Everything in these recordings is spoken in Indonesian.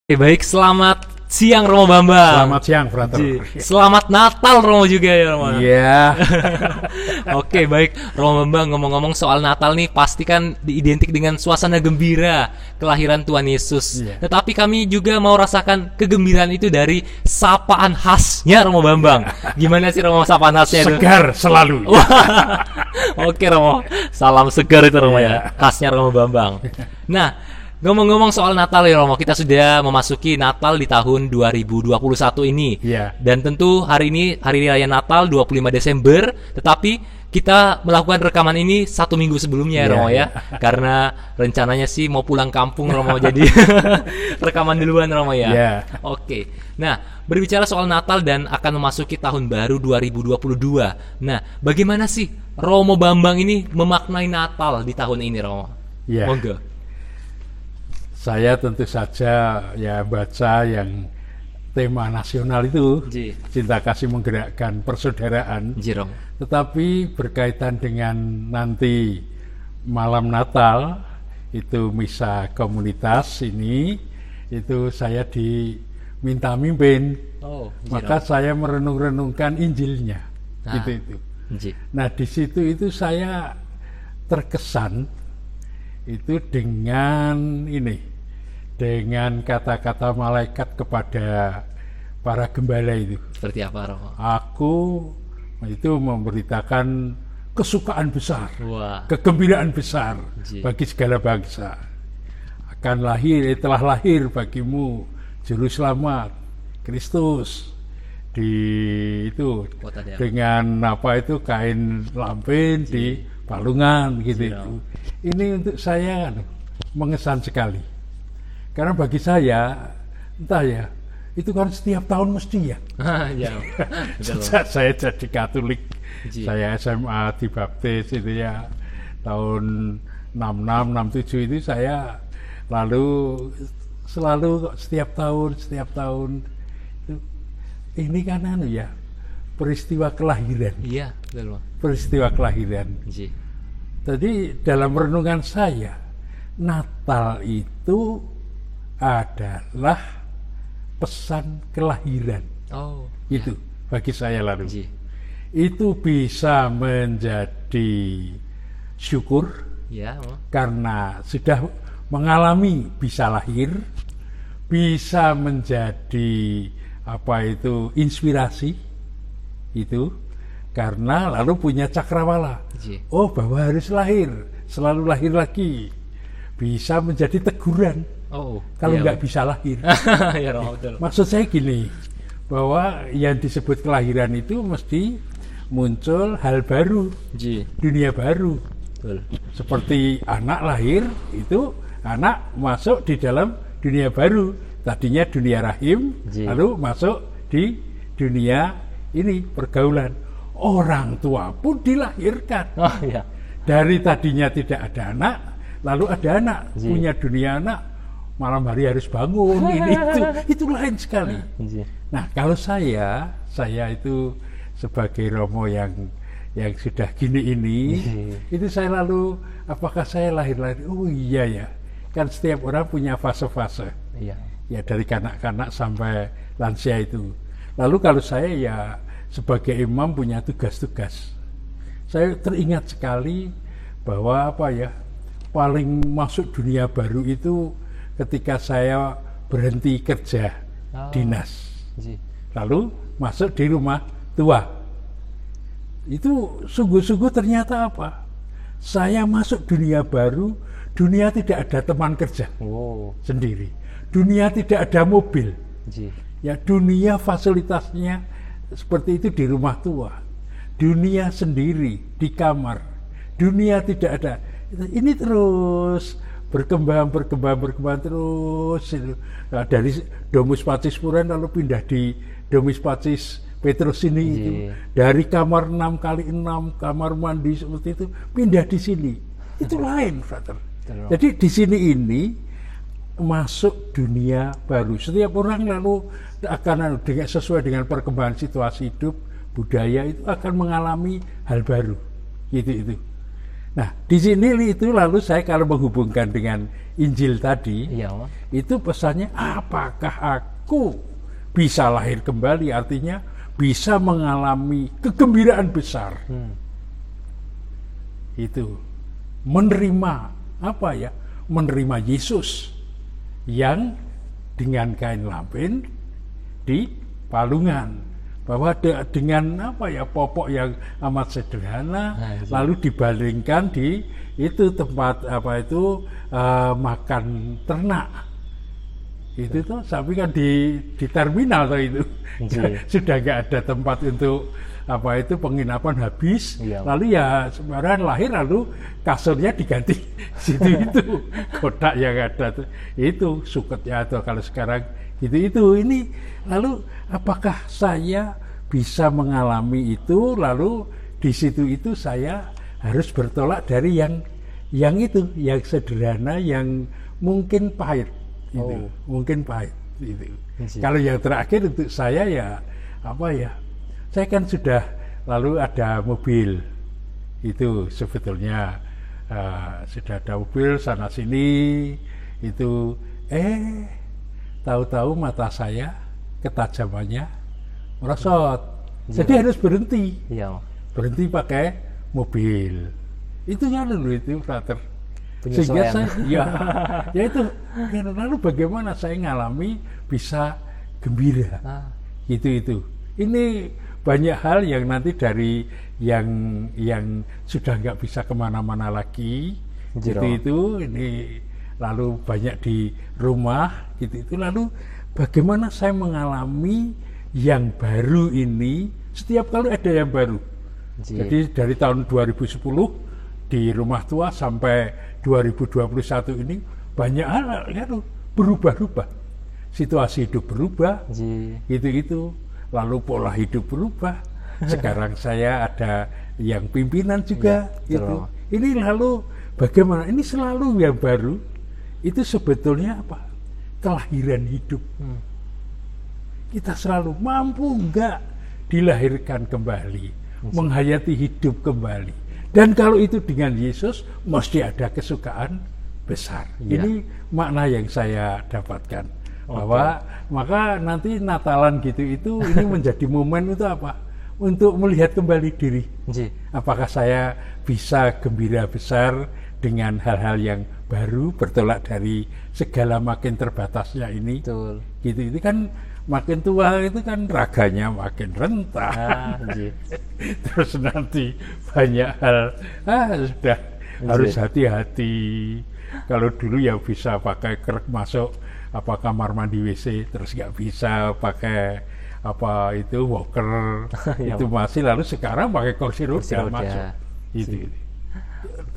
Baik, selamat siang Romo Bambang. Selamat siang, brother. Selamat Natal Romo juga ya Romo. Iya. Oke, baik Romo Bambang, ngomong-ngomong soal Natal nih, pasti kan diidentik dengan suasana gembira kelahiran Tuhan Yesus. Iya. Tetapi kami juga mau rasakan kegembiraan itu dari sapaan khasnya Romo Bambang. Gimana sih Romo sapaan khasnya itu? Segar selalu. Oke Romo, salam segar itu Romo ya, khasnya Romo Bambang. Nah, ngomong-ngomong soal Natal ya Romo, kita sudah memasuki Natal di tahun 2021 ini. Iya. Dan tentu hari ini hari raya Natal 25 Desember, tetapi kita melakukan rekaman ini 1 minggu sebelumnya ya Romo ya. Karena rencananya sih mau pulang kampung Romo, jadi rekaman duluan Romo ya. Iya. Oke. Nah, berbicara soal Natal dan akan memasuki tahun baru 2022. Nah, bagaimana sih Romo Bambang ini memaknai Natal di tahun ini Romo? Iya. Monggo. Saya tentu saja ya baca yang tema nasional itu, Ji. cinta kasih menggerakkan persaudaraan. Ji, Romo. Tetapi berkaitan dengan nanti malam Natal, itu misa komunitas ini, itu saya diminta mimpin. Oh, Maka saya merenung-renungkan Injilnya. Nah. Itu. Ji. Nah, di situ itu saya terkesan itu dengan kata-kata malaikat kepada para gembala itu. Seperti apa Romo? Aku itu memberitakan kesukaan besar, Wah. kegembiraan besar Ji. bagi segala bangsa. Telah lahir bagimu juru selamat Kristus Kota Daud. dengan kain lampin di palungan gitu itu. Ini untuk saya mengesan sekali. Karena bagi saya, entah ya, itu kan setiap tahun mesti ya. Ya. Sejak saya jadi Katolik, Ji. saya SMA dibaptis itu ya tahun 66, 67 itu saya selalu setiap tahun itu, ini kan ya peristiwa kelahiran. Iya, betul. Peristiwa kelahiran. Ji. Jadi dalam renungan saya, Natal itu adalah pesan kelahiran. Oh, Itu bagi saya lalu. Ji. Itu bisa menjadi syukur Ya, Romo. karena sudah mengalami bisa lahir, bisa menjadi inspirasi itu karena lalu punya cakrawala. Ji. Oh, bahwa harus lahir, selalu lahir lagi. Bisa menjadi teguran Oh, kalau iya, nggak bisa lahir. Ya, Romo, betul. Maksud saya gini, bahwa yang disebut kelahiran itu mesti muncul hal baru, Ji. dunia baru. Betul. Seperti anak lahir, itu anak masuk di dalam dunia baru. Tadinya dunia rahim, Ji. lalu masuk di dunia ini, pergaulan. Orang tua pun dilahirkan. Oh, iya. Dari tadinya tidak ada anak, lalu ada anak, Ji. punya dunia anak, malam hari harus bangun, itu lain sekali. Ji. Nah, kalau saya itu sebagai Romo yang sudah gini ini, itu saya lalu, apakah saya lahir-lahir? Oh iya ya, kan setiap orang punya fase-fase, Iya. ya dari kanak-kanak sampai lansia itu. Lalu kalau saya ya sebagai imam punya tugas-tugas. Saya teringat sekali bahwa paling masuk dunia baru itu ketika saya berhenti kerja dinas, Ji. lalu masuk di rumah tua. Itu sungguh-sungguh ternyata saya masuk dunia baru, dunia tidak ada teman kerja Wow. sendiri, dunia tidak ada mobil, Ji. ya dunia fasilitasnya seperti itu di rumah tua, dunia sendiri di kamar, dunia tidak ada. Ini terus berkembang terus. Nah, dari Domus Pacis Puren lalu pindah di Domus Pacis Petrus ini itu. Dari kamar 6x6 kamar mandi seperti itu pindah di sini. Itu lain, brother. Jadi di sini ini masuk dunia baru. Setiap orang lalu akan sesuai dengan perkembangan situasi hidup, budaya itu akan mengalami hal baru. Itu. Nah, di sini itu lalu saya kalau menghubungkan dengan Injil tadi, Iya, Om. itu pesannya apakah aku bisa lahir kembali, artinya bisa mengalami kegembiraan besar. Itu menerima apa ya? Menerima Yesus yang dengan kain lampin di palungan. Bahwa dengan apa ya, popok yang amat sederhana, lalu dibandingkan di itu tempat apa itu makan ternak itu tuh, tapi kan di terminal tuh itu sudah nggak ada tempat untuk apa itu penginapan habis. Lalu ya sebenarnya lahir, lalu kasurnya diganti situ itu kotak yang ada tuh, itu suketnya, atau kalau sekarang gitu ini. Lalu apakah saya bisa mengalami itu, lalu di situ itu saya harus bertolak dari yang itu, yang sederhana, yang mungkin pahit itu, mungkin pahit itu. Kalau yang terakhir untuk saya ya apa ya, saya kan sudah lalu ada mobil itu, sebetulnya sudah ada mobil sana sini itu, tahu-tahu mata saya ketajamannya merosot, jadi harus berhenti. Berhenti pakai mobil itu kan dulu itu frater. Sehingga saya ya itu lalu bagaimana saya ngalami bisa gembira itu ini banyak hal yang nanti dari yang sudah nggak bisa kemana-mana lagi itu ini, lalu banyak di rumah gitu, lalu bagaimana saya mengalami yang baru ini, setiap kali ada yang baru. Jadi dari tahun 2010 di rumah tua sampai 2021 ini banyak hal ya, berubah-ubah. Situasi hidup berubah, gitu-gitu. Lalu pola hidup berubah. Sekarang saya ada yang pimpinan juga, gitu. Ini lalu bagaimana? Ini selalu yang baru. Itu sebetulnya apa? Kelahiran hidup. Kita selalu mampu enggak dilahirkan kembali, menghayati hidup kembali. Dan kalau itu dengan Yesus, mesti ada kesukaan besar. Ini makna yang saya dapatkan. Bahwa maka nanti Natalan gitu itu ini menjadi momen itu apa? Untuk melihat kembali diri. Apakah saya bisa gembira besar dengan hal-hal yang baru, bertolak dari segala makin terbatasnya ini. Gitu itu kan makin tua itu kan raganya makin rentah. Terus nanti banyak hal sudah harus hati-hati. Kalau dulu ya bisa pakai krek masuk apa kamar mandi WC, terus nggak bisa pakai apa itu walker itu masih, lalu sekarang pakai kursi roda masuk. Itu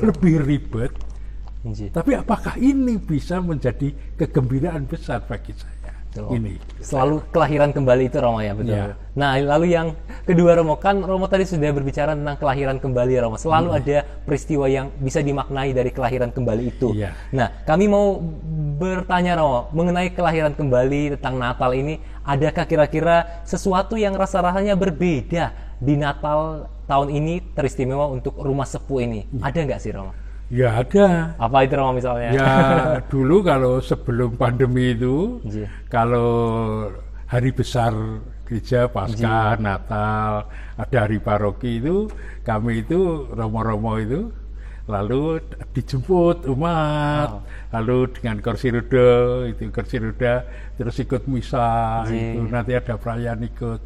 lebih ribet. Tapi apakah ini bisa menjadi kegembiraan besar bagi saya? Ini selalu kelahiran kembali itu, Romo, ya, betul. Nah, lalu yang kedua, Romo, kan Romo tadi sudah berbicara tentang kelahiran kembali, Romo. Selalu ada peristiwa yang bisa dimaknai dari kelahiran kembali itu. Nah, kami mau bertanya, Romo, mengenai kelahiran kembali tentang Natal ini. Adakah kira-kira sesuatu yang rasa-rasanya berbeda di Natal tahun ini teristimewa untuk rumah sepuh ini? Ada nggak sih, Romo? Ya ada. Apa itu, Romo, misalnya? Ya dulu kalau sebelum pandemi itu, kalau hari besar gereja, Paskah, Natal, ada hari paroki itu, kami itu romo-romo itu lalu dijemput umat, lalu dengan kursi roda, terus ikut misa, itu nanti ada perayaan ikut.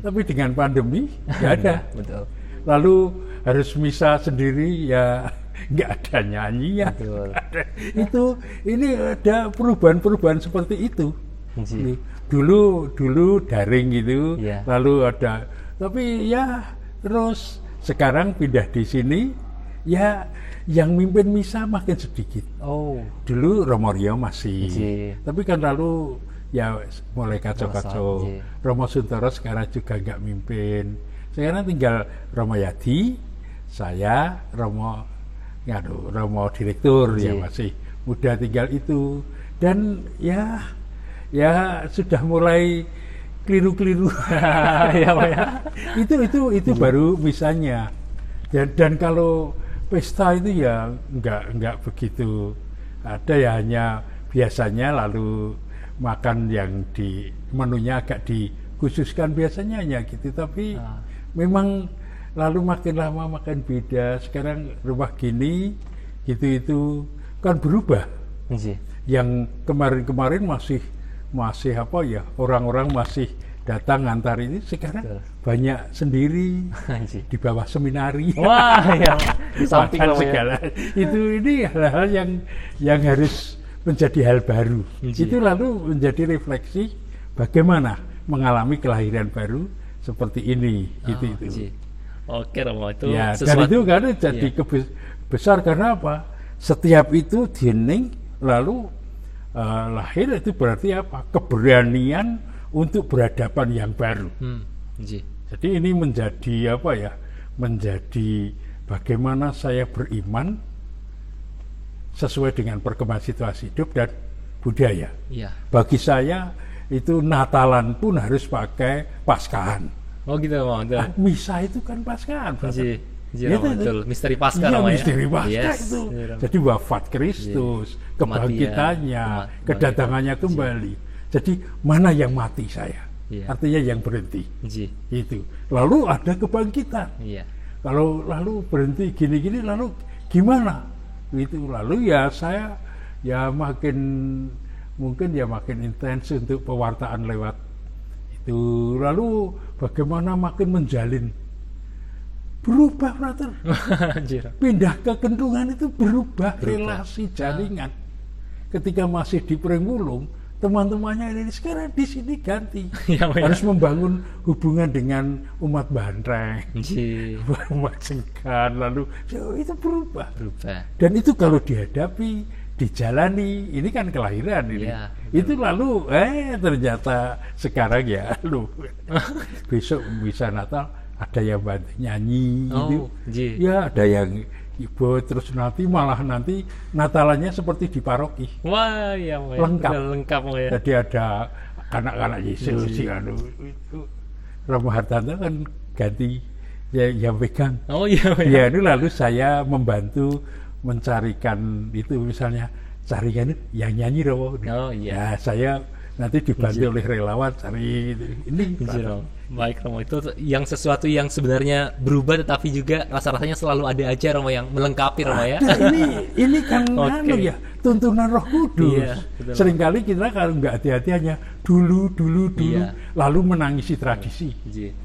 Tapi dengan pandemi nggak ada. Betul. Lalu harus misa sendiri, ya nggak ada nyanyian. Itu ini ada perubahan-perubahan seperti itu. Dulu daring gitu, lalu ada, tapi ya terus sekarang pindah di sini, ya yang mimpin misa makin sedikit. Dulu Romo Rio masih, tapi kan lalu ya mulai kacau-kacau. Romo Suntoro sekarang juga nggak mimpin. Sekarang tinggal Romo Yadi, saya, Romo direktur, ya masih muda tinggal itu. Dan ya sudah mulai keliru-keliru. Itu baru misalnya. Dan kalau pesta itu ya nggak begitu ada, ya hanya biasanya lalu makan yang di menunya agak dikhususkan biasanya hanya gitu, tapi memang lalu makin lama makin beda. Sekarang rumah gini gitu kan berubah. Yang kemarin-kemarin masih apa ya, orang-orang masih datang ngantar ini, sekarang banyak sendiri di bawah seminari. Wah, ya, di samping segala itu, ini hal-hal yang harus menjadi hal baru. Itu lalu menjadi refleksi bagaimana mengalami kelahiran baru seperti ini. Itu. Oke, Romo, itu ya, dan itu kan jadi besar karena apa? Setiap itu dining lalu lahir, itu berarti apa? Keberanian untuk berhadapan yang baru. Jadi ini menjadi apa ya? Menjadi bagaimana saya beriman sesuai dengan perkembangan situasi hidup dan budaya. Bagi saya itu Natalan pun harus pakai Paskahan. Oh gitu, misa itu kan Paskahan. Betul. Misteri Paskah, iya, misteri Paskah itu. Jadi wafat Kristus, kebangkitannya, kedatangannya kembali. Jadi mana yang mati saya? Artinya yang berhenti. Itu. Lalu ada kebangkitan. Kalau lalu berhenti gini-gini, lalu gimana? Itu lalu ya saya ya makin intens untuk pewartaan lewat itu. Lalu bagaimana makin menjalin, berubah, brother. Pindah ke Kentungan itu berubah relasi jaringan. Ketika masih di Pringwulung, teman-temannya ini sekarang di sini ganti. Harus membangun hubungan dengan umat Bantreng, umat Sengkan, lalu itu berubah. Dan itu kalau dihadapi, dijalani, ini kan kelahiran ini. Itu lalu ternyata sekarang ya lu besok bisa Natal ada yang bantu nyanyi gitu. Ya ada yang ibu, terus nanti Natalannya seperti di paroki. Wah, ya, lengkap ya. Jadi ada anak-anak Yesus itu Romo Hartanto kan ganti yang pegang. Ya, ini lalu saya membantu mencarikan itu, misalnya carikan yang nyanyi Romo. Ya, saya nanti dibantu oleh relawan cari ini. Baik, Romo, itu yang sesuatu yang sebenarnya berubah, tetapi juga rasa-rasanya selalu ada aja, Romo, yang melengkapi, Romo, ya. Ini kan ya tuntunan Roh Kudus. Seringkali kita kalau nggak hati-hati hanya dulu lalu menangisi tradisi.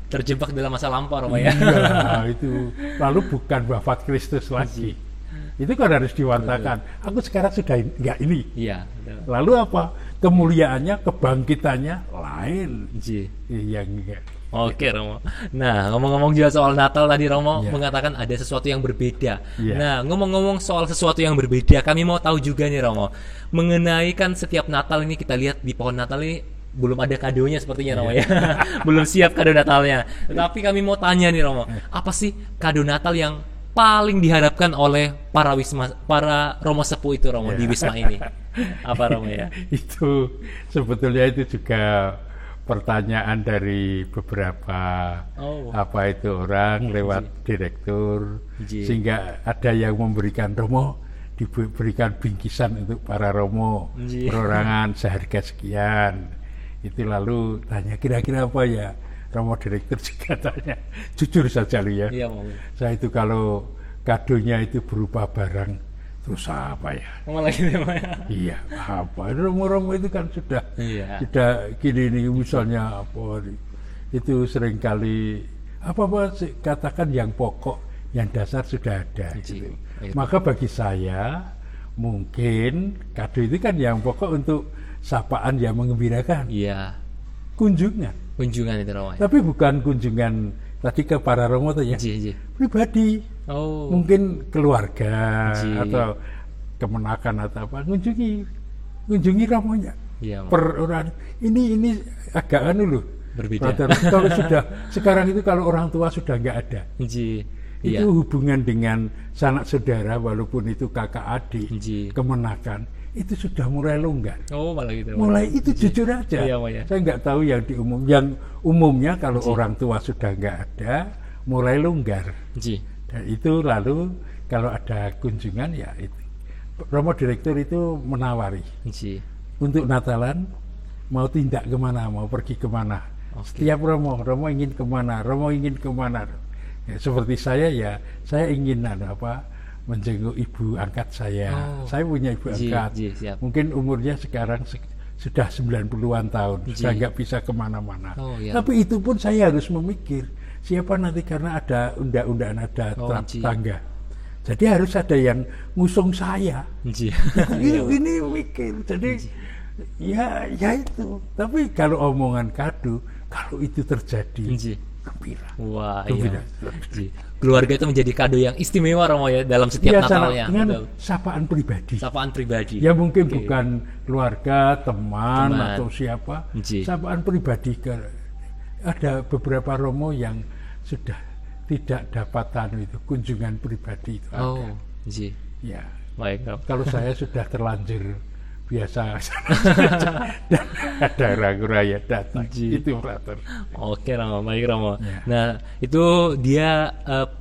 Terjebak dalam masa lampau, Romo, ya. Itu lalu bukan wafat Kristus lagi. Itu kan harus diwartakan. Aku sekarang sudah enggak ini. Lalu apa? Kemuliaannya, kebangkitannya lain. Yang enggak. Oke, Romo. Nah, ngomong-ngomong juga soal Natal tadi, Romo mengatakan ada sesuatu yang berbeda. Nah, ngomong-ngomong soal sesuatu yang berbeda, kami mau tahu juga nih, Romo, mengenai kan setiap Natal ini kita lihat di pohon Natal ini belum ada kadonya sepertinya, Romo, ya. Belum siap kado Natalnya. Tapi kami mau tanya nih, Romo, apa sih kado Natal yang paling diharapkan oleh para Romo Sepuh itu, Romo, di Wisma ini? Apa, Romo, ya? Itu sebetulnya itu juga pertanyaan dari beberapa orang lewat direktur, sehingga ada yang memberikan Romo, diberikan bingkisan untuk para Romo, perorangan seharga sekian. Itu lalu tanya kira-kira apa ya? Romo direktur juga tanya, jujur saja lu ya. Saya itu kalau kadonya itu berupa barang, terus apa ya? Iya, apa? Romo-romo itu kan sudah gini nih, misalnya apa? Itu seringkali apa katakan yang pokok, yang dasar sudah ada. Gitu. Maka bagi saya mungkin kado itu kan yang pokok untuk sapaan yang menggembirakan. Kunjungan itu, Romo. Tapi bukan kunjungan tadi ke para Romo itu ya. Pribadi. Mungkin keluarga atau kemenakan atau apa, kunjungi Romonya. Per orang. Ini agak loh. Berbeda. Kalau sudah sekarang itu kalau orang tua sudah nggak ada. Itu hubungan dengan sanak saudara walaupun itu kakak adik, kemenakan. Itu sudah mulai longgar. Malah gitu. Mulai itu jujur aja. Saya nggak tahu yang di umum. Yang umumnya kalau orang tua sudah nggak ada, mulai longgar. Dan itu lalu kalau ada kunjungan ya itu. Romo Direktur itu menawari Ji. untuk Natalan mau tindak kemana, mau pergi kemana. Setiap Romo ingin kemana, Romo ingin kemana. Ya, seperti saya ya, saya ingin menjenguk ibu angkat saya. Saya punya ibu angkat. Siap. Mungkin umurnya sekarang sudah 90-an tahun, sudah nggak bisa kemana-mana. Tapi itu pun saya harus memikir siapa nanti, karena ada undang-undang, ada tangga. Jadi harus ada yang ngusung saya. Ini mikir. Jadi ya itu. Tapi kalau omongan kado, kalau itu terjadi, gembira. Wah, gembira. Iya. Keluarga itu menjadi kado yang istimewa, Romo ya, dalam setiap Natalnya. Dengan sapaan pribadi. Sapaan pribadi. Ya mungkin bukan keluarga, teman atau siapa. Sapaan pribadi. Ada beberapa Romo yang sudah tidak dapatan itu kunjungan pribadi itu ada. Ya. Baik. Kalau saya sudah terlanjur biasa dan ada ragu-ragu datang. Itu Frater. Oke, Romo, baik Romo. Ya. Nah, itu dia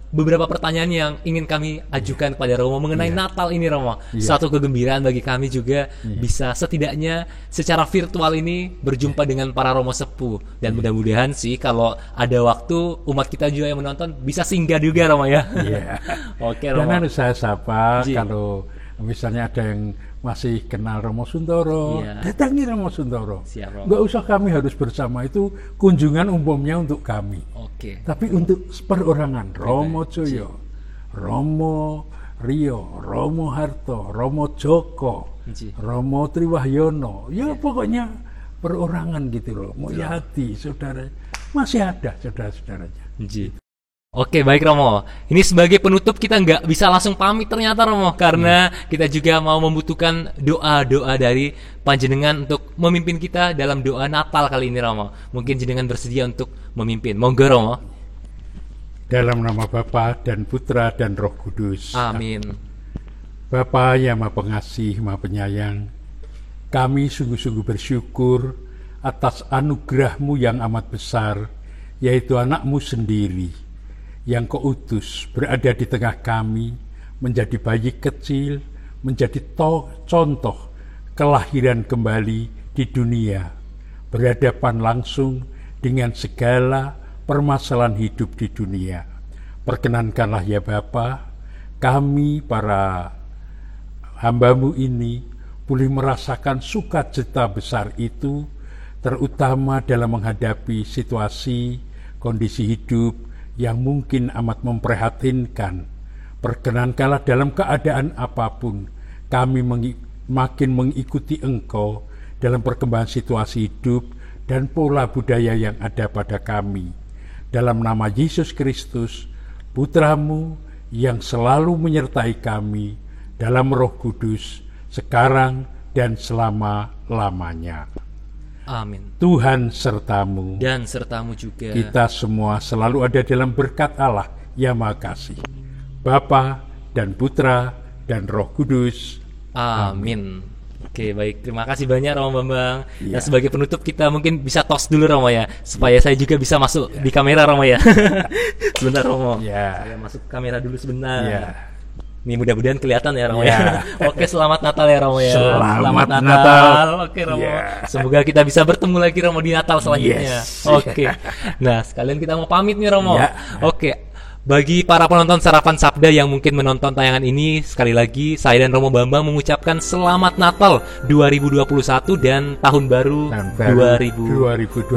beberapa pertanyaan yang ingin kami ajukan kepada Romo mengenai Natal ini, Romo. Satu kegembiraan bagi kami juga bisa setidaknya secara virtual ini berjumpa dengan para Romo sepuh, dan mudah-mudahan sih kalau ada waktu umat kita juga yang menonton bisa singgah juga, Romo ya. Oke, Romo. Jangan saya sapa kalau misalnya ada yang masih kenal Romo Suntoro, datangi Romo Suntoro. Nggak usah kami harus bersama, itu kunjungan umumnya untuk kami. Tapi untuk perorangan, Romo Joyo, Romo Rio, Romo Harto, Romo Joko, Romo Triwahyono, ya pokoknya perorangan gitu loh. Mulyadi, saudara, masih ada saudara-saudaranya. Oke, baik Romo. Ini sebagai penutup kita nggak bisa langsung pamit ternyata, Romo, karena kita juga mau membutuhkan doa-doa dari panjenengan untuk memimpin kita dalam doa Natal kali ini, Romo. Mungkin jenengan bersedia untuk memimpin. Monggo, Romo. Dalam nama Bapa dan Putra dan Roh Kudus. Amin. Bapa yang Maha Pengasih, Maha Penyayang, kami sungguh-sungguh bersyukur atas anugerah-Mu yang amat besar, yaitu anak-Mu sendiri yang Kau utus berada di tengah kami, menjadi bayi kecil, menjadi contoh kelahiran kembali di dunia, berhadapan langsung dengan segala permasalahan hidup di dunia. Perkenankanlah ya Bapa, kami para hamba-Mu ini boleh merasakan sukacita besar itu, terutama dalam menghadapi situasi, kondisi hidup yang mungkin amat memprihatinkan. Perkenankanlah dalam keadaan apapun kami makin mengikuti Engkau dalam perkembangan situasi hidup dan pola budaya yang ada pada kami. Dalam nama Yesus Kristus, Putra-Mu yang selalu menyertai kami dalam Roh Kudus, sekarang dan selama-lamanya. Amin. Tuhan sertamu, dan sertamu juga. Kita semua selalu ada dalam berkat Allah yang Maha Kasih, Bapa dan Putra dan Roh Kudus. Amin. Oke, baik. Terima kasih banyak Romo Bambang. Dan sebagai penutup kita mungkin bisa tos dulu Romo ya, supaya saya juga bisa masuk di kamera Romo ya. Sebentar Romo. Saya masuk kamera dulu sebentar. Ini mudah-mudahan kelihatan ya Romo ya. Oke, selamat Natal ya Romo ya. Selamat Natal. Oke Romo. Semoga kita bisa bertemu lagi Romo di Natal selanjutnya. Oke. Nah, sekalian kita mau pamit nih Romo. Oke. Bagi para penonton Sarapan Sabda yang mungkin menonton tayangan ini, sekali lagi saya dan Romo Bambang mengucapkan Selamat Natal 2021 dan Tahun Baru 2022.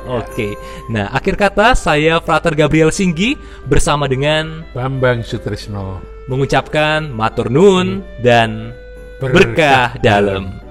Oke. Nah, akhir kata saya Frater Gabriel Singgi bersama dengan Bambang Sutrisno mengucapkan matur nuwun dan berkah dalam.